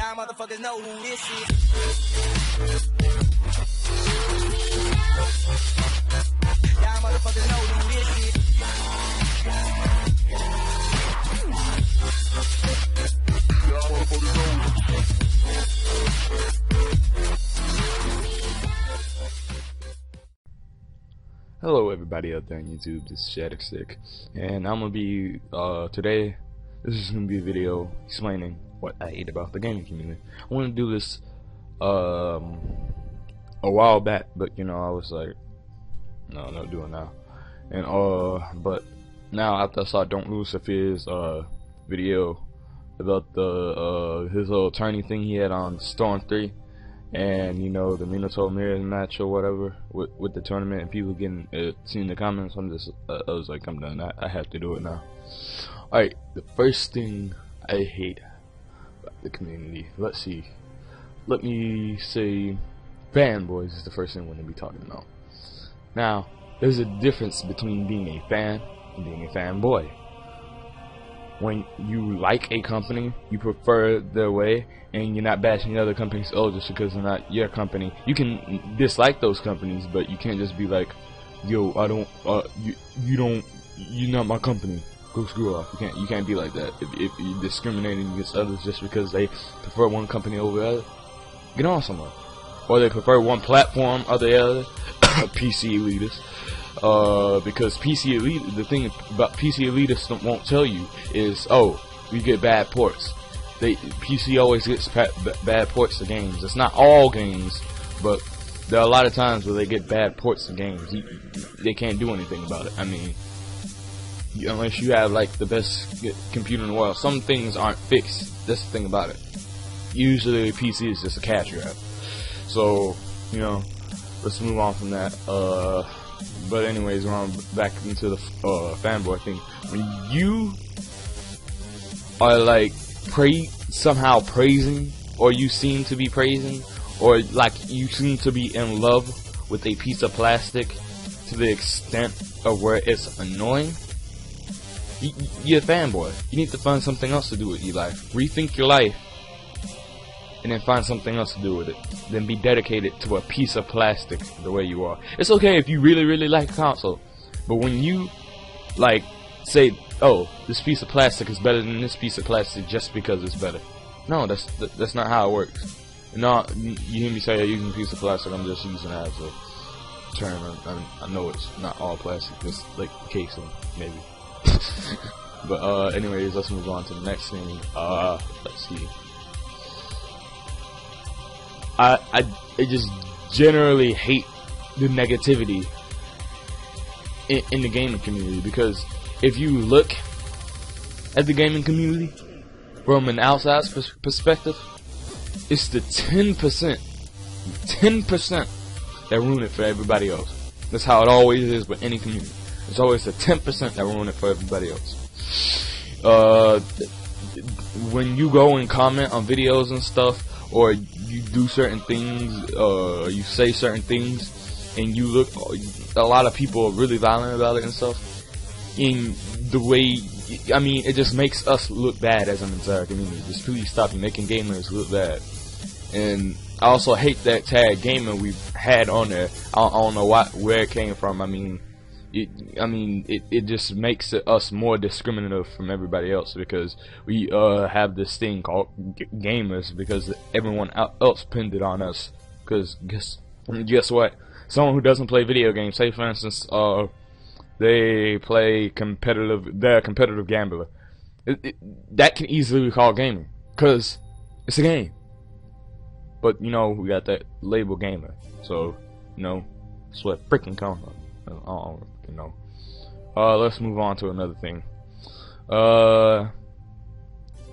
Y'all motherfuckers know who this is. Y'all motherfuckers know who this is. Y'all motherfuckers know. Hello everybody out there on YouTube, this is Shadicstick, and I'm gonna be, today, this is gonna be a video explaining what I hate about the gaming community. I wanted to do this, a while back, but, you know, I was like, no, I'm not doing it now. And, but now after I saw Don't Lose Your Fears, video about the, his little tourney thing he had on Storm 3, and you know the Minato mirror match or whatever with the tournament, and people getting seeing the comments. I was like, I'm done. I have to do it now. Alright, the first thing I hate about the community. Let's see. Let me say, fanboys is the first thing we're gonna be talking about. Now, there's a difference between being a fan and being a fanboy. When you like a company, you prefer their way, and you're not bashing other companies, oh, just because they're not your company. You can dislike those companies, but you can't just be like, yo, I don't, you're not my company, go screw off. You can't be like that. If you're discriminating against others just because they prefer one company over the other, get on somewhere. Or they prefer one platform or the other, PC elitists. Because PC elite, the thing about PC elitists won't tell you is, oh, we get bad ports. PC always gets bad ports to games. It's not all games, but there are a lot of times where they get bad ports to games. They can't do anything about it. I mean, unless you have like the best computer in the world, some things aren't fixed. That's the thing about it. Usually PC is just a cash grab. So, you know, let's move on from that. But anyways, we're on back into the fanboy thing. When you are like somehow praising, or you seem to be praising, or like you seem to be in love with a piece of plastic to the extent of where it's annoying, you're a fanboy. You need to find something else to do with your life. Rethink your life, and then find something else to do with it. Then be dedicated to a piece of plastic the way you are. It's okay if you really like a console, but when you like say, oh, this piece of plastic is better than this piece of plastic just because it's better. No, that's not how it works. No, you hear me say I'm using a piece of plastic, I'm just using it as a term. I know it's not all plastic, it's like casing, maybe. But anyways, let's move on to the next thing. Let's see. I just generally hate the negativity in the gaming community, because if you look at the gaming community from an outside perspective, it's the 10% that ruin it for everybody else. That's how it always is with any community. It's always the 10% that ruin it for everybody else. When you go and comment on videos and stuff, or you do certain things, you say certain things, and you look, a lot of people are really violent about it and stuff, in the way, I mean, it just makes us look bad as an entire community. Just please stop making gamers look bad. And I also hate that tag gamer we've had on there. I don't know where it came from. I mean, it just makes us more discriminative from everybody else, because we have this thing called gamers, because everyone else pinned it on us. Because guess what? Someone who doesn't play video games, say for instance, they play they're a competitive gambler. That can easily be called gaming, because it's a game. But you know, we got that label gamer, so you know, that's what freaking comes from. You know. Let's move on to another thing.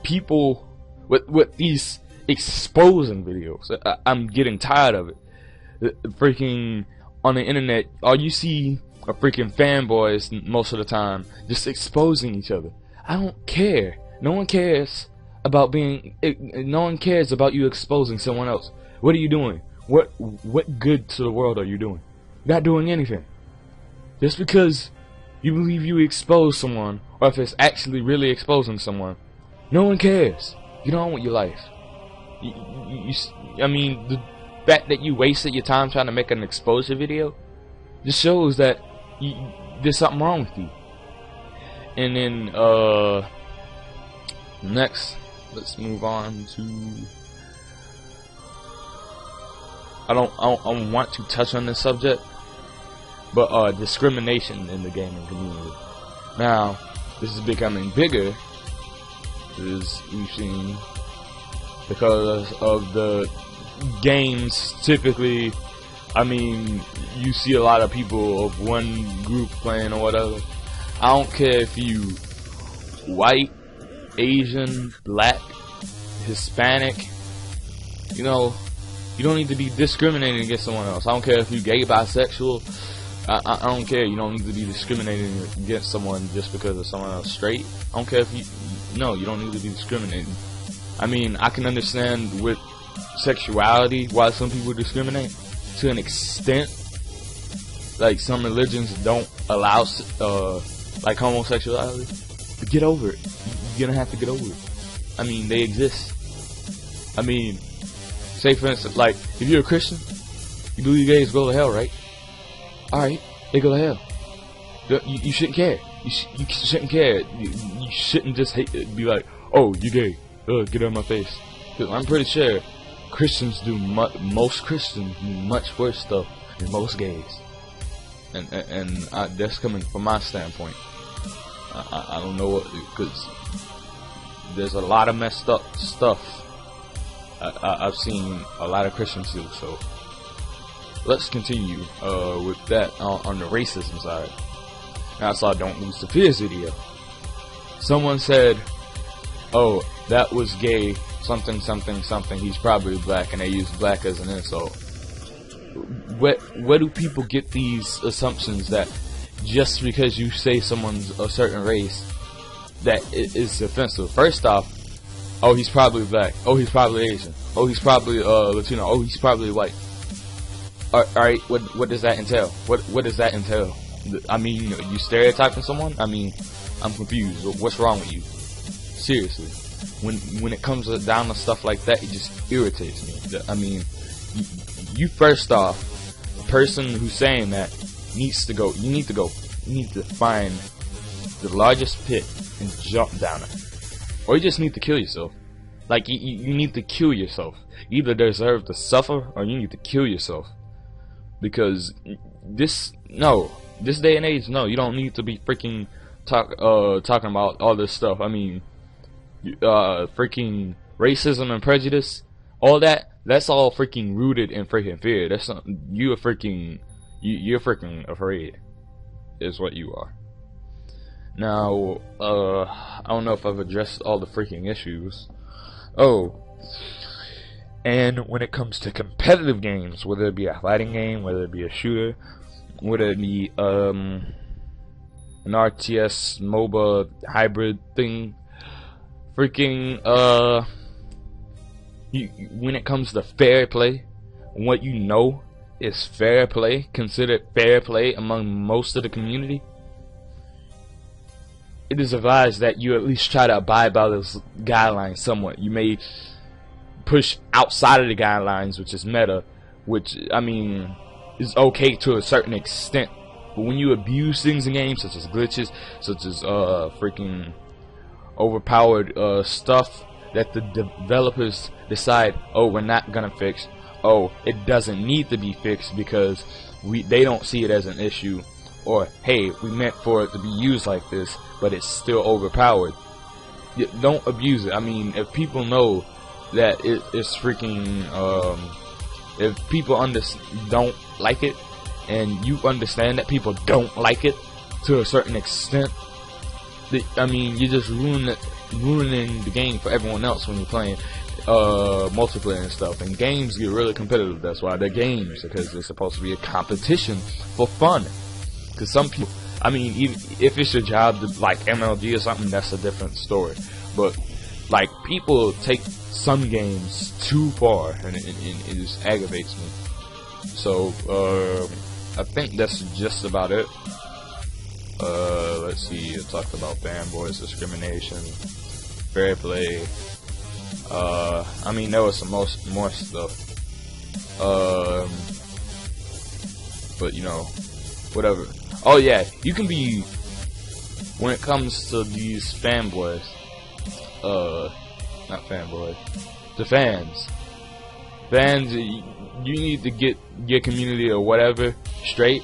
People with these exposing videos, I'm getting tired of it. Freaking on the internet, all you see are freaking fanboys most of the time, just exposing each other. I don't care. No one cares about no one cares about you exposing someone else. What are you doing? What good to the world are you doing? You're not doing anything. Just because you believe you expose someone, or if it's actually really exposing someone, no one cares. Get on with your life. I mean, the fact that you wasted your time trying to make an exposure video just shows that there's something wrong with you. And then next, let's move on to. I don't want to touch on this subject, but discrimination in the gaming community. Now, this is becoming bigger, as we've seen, because of the games. Typically, I mean, you see a lot of people of one group playing or whatever. I don't care if you white, Asian, black, Hispanic, you know, you don't need to be discriminating against someone else. I don't care if you gay, bisexual, I don't care. You don't need to be discriminating against someone just because of someone else straight. I don't care if you, no, you don't need to be discriminating. I mean, I can understand with sexuality why some people discriminate to an extent. Like, some religions don't allow like homosexuality. But get over it. You're gonna have to get over it. I mean, they exist. I mean, say for instance, like, if you're a Christian, you believe gays go to hell, right? Alright, they go to hell. You shouldn't care. You shouldn't care. You shouldn't just be like, oh, you gay. Get out of my face. Cause I'm pretty sure Christians do most Christians do much worse stuff than most gays. And that's coming from my standpoint. I don't know what, because there's a lot of messed up stuff I've seen a lot of Christians do. So let's continue with that on the racism side. Now, I saw Don't Lose the Fears video. Someone said, oh, that was gay, something, something, something, he's probably black, and they use black as an insult. Where do people get these assumptions that just because you say someone's a certain race, that it's offensive? First off, oh, he's probably black, oh, he's probably Asian, oh, he's probably Latino, oh, he's probably white. Alright, what does that entail? What does that entail? I mean, you stereotyping someone? I mean, I'm confused. What's wrong with you? Seriously. When it comes down to stuff like that, it just irritates me. I mean, you first off, the person who's saying that needs to go. You need to find the largest pit and jump down it. Or you just need to kill yourself. Like, you need to kill yourself. You either deserve to suffer, or you need to kill yourself. Because this day and age, no, you don't need to be freaking talking about all this stuff. I mean, freaking racism and prejudice, all that's all freaking rooted in freaking fear. That's not, you're freaking afraid, is what you are. Now, I don't know if I've addressed all the freaking issues. Oh, and when it comes to competitive games, whether it be a fighting game, whether it be a shooter, whether it be an RTS MOBA hybrid thing, freaking when it comes to fair play, what you know is fair play, considered fair play among most of the community, it is advised that you at least try to abide by those guidelines somewhat. You may push outside of the guidelines, which is meta, which, I mean, is okay to a certain extent. But when you abuse things in games, such as glitches, such as freaking overpowered stuff that the developers decide, oh, we're not gonna fix, oh, it doesn't need to be fixed because they don't see it as an issue, or hey, we meant for it to be used like this, but it's still overpowered. Don't abuse it. I mean, if people know that it's freaking, if people don't like it, and you understand that people don't like it to a certain extent, I mean, you're just ruining the game for everyone else when you're playing multiplayer and stuff. And games get really competitive. That's why they're games, because they're supposed to be a competition for fun. Because some people, I mean, even if it's your job to like MLG or something, that's a different story. But like, people take some games too far, and it just aggravates me. So I think that's just about it. Let's see, I talked about fanboys, discrimination, fair play, I mean, there was some more stuff. But you know, whatever. Oh yeah, you can be, when it comes to these fanboys, not fanboys, the fans, you need to get your community or whatever straight.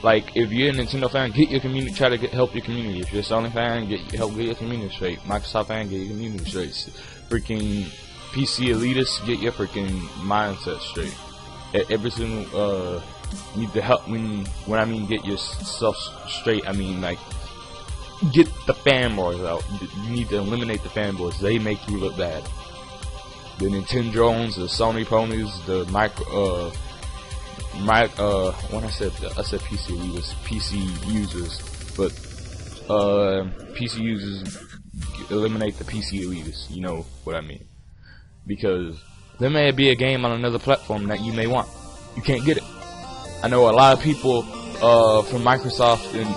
Like, if you're a Nintendo fan, get your community, try to help your community. If you're a Sony fan, help get your community straight. Microsoft fan, get your community straight. Freaking PC elitists, get your freaking mindset straight. Every single, need to help. When I mean get yourself straight, I mean like get the fanboys out. You need to eliminate the fanboys. They make you look bad. The Nintendrones, the Sony ponies, the when I said PC elitists, PC users, but PC users, eliminate the PC elitists. You know what I mean? Because there may be a game on another platform that you may want. You can't get it. I know a lot of people from Microsoft and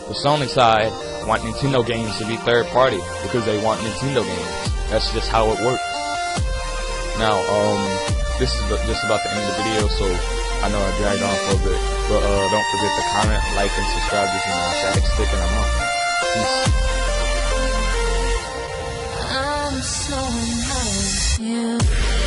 the Sony side want Nintendo games to be third party because they want Nintendo games. That's just how it works. Now, this is just about the end of the video, so I know I dragged on for a bit, but don't forget to comment, like, and subscribe. This is my Shadicstick, and I'm out. Peace. I'm so in love with you.